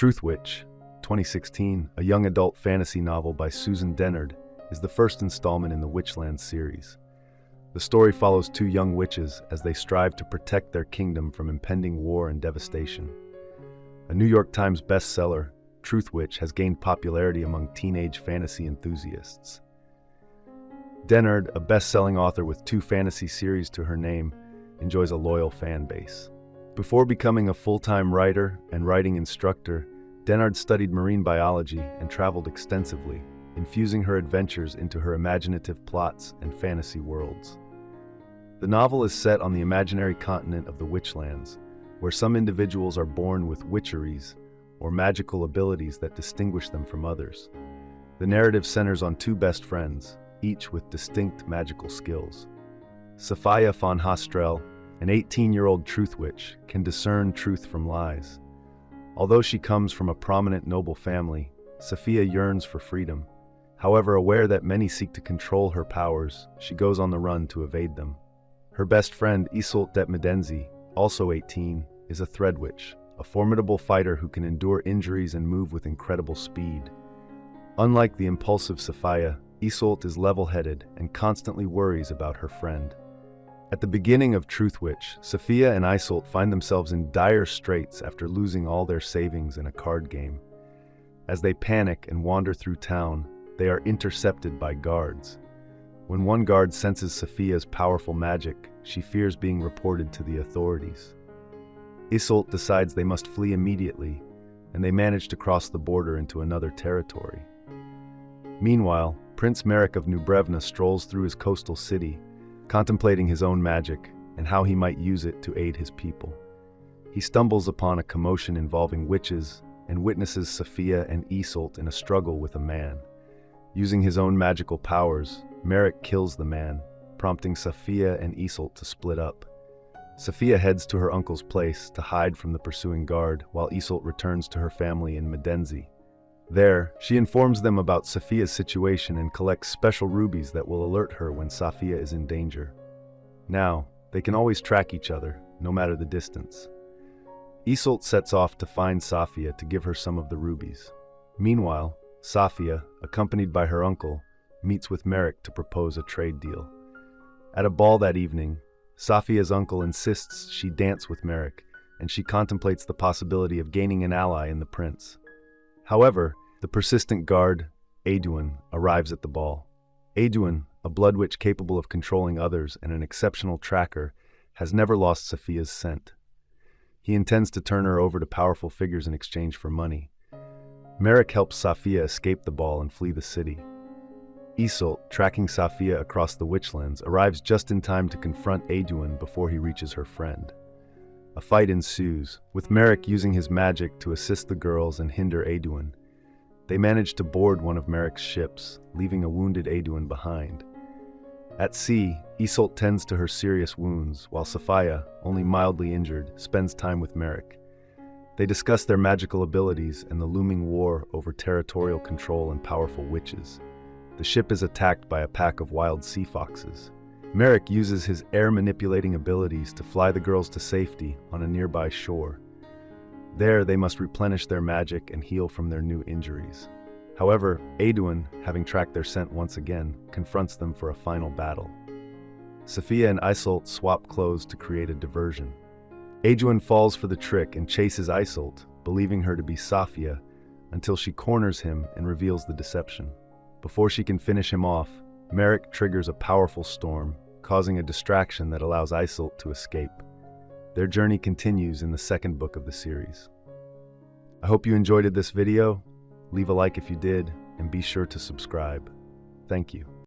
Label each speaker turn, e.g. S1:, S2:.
S1: Truthwitch, 2016, a young adult fantasy novel by Susan Dennard, is the first installment in the Witchlands series. The story follows two young witches as they strive to protect their kingdom from impending war and devastation. A New York Times bestseller, Truthwitch has gained popularity among teenage fantasy enthusiasts. Dennard, a best-selling author with 2 fantasy series to her name, enjoys a loyal fan base. Before becoming a full-time writer and writing instructor, Dennard studied marine biology and traveled extensively, infusing her adventures into her imaginative plots and fantasy worlds. The novel is set on the imaginary continent of the Witchlands, where some individuals are born with witcheries or magical abilities that distinguish them from others. The narrative centers on 2 best friends, each with distinct magical skills. Safiya von Hastrel, an 18-year-old Truthwitch, can discern truth from lies. Although she comes from a prominent noble family, Safiya yearns for freedom. However, aware that many seek to control her powers, she goes on the run to evade them. Her best friend, Iseult, also 18, is a Threadwitch, a formidable fighter who can endure injuries and move with incredible speed. Unlike the impulsive Safiya, Iseult is level-headed and constantly worries about her friend. At the beginning of Truthwitch, Safiya and Iseult find themselves in dire straits after losing all their savings in a card game. As they panic and wander through town, they are intercepted by guards. When one guard senses Safiya's powerful magic, she fears being reported to the authorities. Iseult decides they must flee immediately, and they manage to cross the border into another territory. Meanwhile, Prince Merrick of New Brevna strolls through his coastal city, contemplating his own magic and how he might use it to aid his people. He stumbles upon a commotion involving witches and witnesses Safiya and Iseult in a struggle with a man. Using his own magical powers, Merrick kills the man, prompting Safiya and Iseult to split up. Safiya heads to her uncle's place to hide from the pursuing guard, while Iseult returns to her family in Medenzi. There, she informs them about Safiya's situation and collects special rubies that will alert her when Safiya is in danger. Now, they can always track each other, no matter the distance. Iseult sets off to find Safiya to give her some of the rubies. Meanwhile, Safiya, accompanied by her uncle, meets with Merrick to propose a trade deal. At a ball that evening, Safiya's uncle insists she dance with Merrick, and she contemplates the possibility of gaining an ally in the prince. However, the persistent guard, Aduin, arrives at the ball. Aduin, a blood witch capable of controlling others and an exceptional tracker, has never lost Safiya's scent. He intends to turn her over to powerful figures in exchange for money. Merrick helps Safiya escape the ball and flee the city. Iseult, tracking Safiya across the Witchlands, arrives just in time to confront Aduin before he reaches her friend. A fight ensues, with Merrick using his magic to assist the girls and hinder Aduin. They manage to board one of Merrick's ships, leaving a wounded Aduin behind. At sea, Iseult tends to her serious wounds, while Safiya, only mildly injured, spends time with Merrick. They discuss their magical abilities and the looming war over territorial control and powerful witches. The ship is attacked by a pack of wild sea foxes. Merrick uses his air-manipulating abilities to fly the girls to safety on a nearby shore. There, they must replenish their magic and heal from their new injuries. However, Aduin, having tracked their scent once again, confronts them for a final battle. Safiya and Iseult swap clothes to create a diversion. Aduin falls for the trick and chases Iseult, believing her to be Safiya, until she corners him and reveals the deception. Before she can finish him off, Merrick triggers a powerful storm, causing a distraction that allows Iseult to escape. Their journey continues in the 2nd book of the series. I hope you enjoyed this video. Leave a like if you did, and be sure to subscribe. Thank you.